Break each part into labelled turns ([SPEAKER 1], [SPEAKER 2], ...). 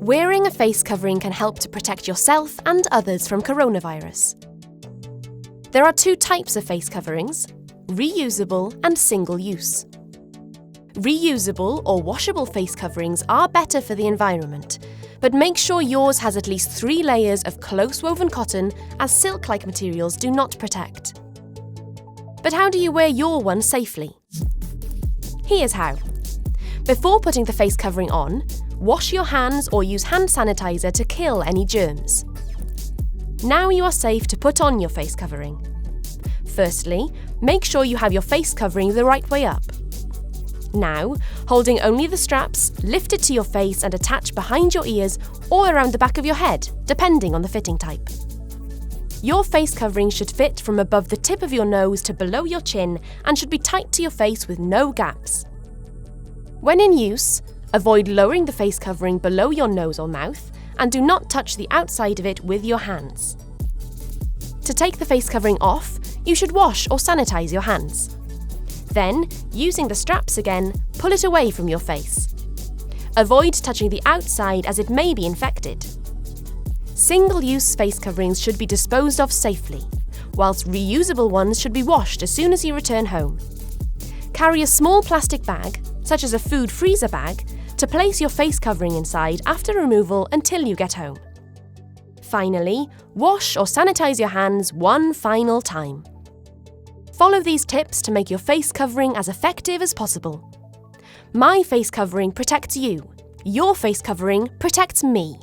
[SPEAKER 1] Wearing a face covering can help to protect yourself and others from coronavirus. There are two types of face coverings: reusable and single-use. Reusable or washable face coverings are better for the environment, but make sure yours has at least 3 layers of close-woven cotton, as silk-like materials do not protect. But how do you wear your one safely? Here's how. Before putting the face covering on, wash your hands or use hand sanitizer to kill any germs. Now you are safe to put on your face covering. Firstly, make sure you have your face covering the right way up. Now, holding only the straps, lift it to your face and attach behind your ears or around the back of your head, depending on the fitting type. Your face covering should fit from above the tip of your nose to below your chin and should be tight to your face with no gaps. When in use, avoid lowering the face covering below your nose or mouth and do not touch the outside of it with your hands. To take the face covering off, you should wash or sanitize your hands. Then, using the straps again, pull it away from your face. Avoid touching the outside as it may be infected. Single-use face coverings should be disposed of safely, whilst reusable ones should be washed as soon as you return home. Carry a small plastic bag, such as a food freezer bag, to place your face covering inside after removal until you get home. Finally, wash or sanitize your hands one final time. Follow these tips to make your face covering as effective as possible. My face covering protects you. Your face covering protects me.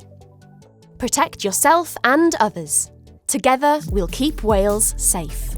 [SPEAKER 1] Protect yourself and others. Together, we'll keep Wales safe.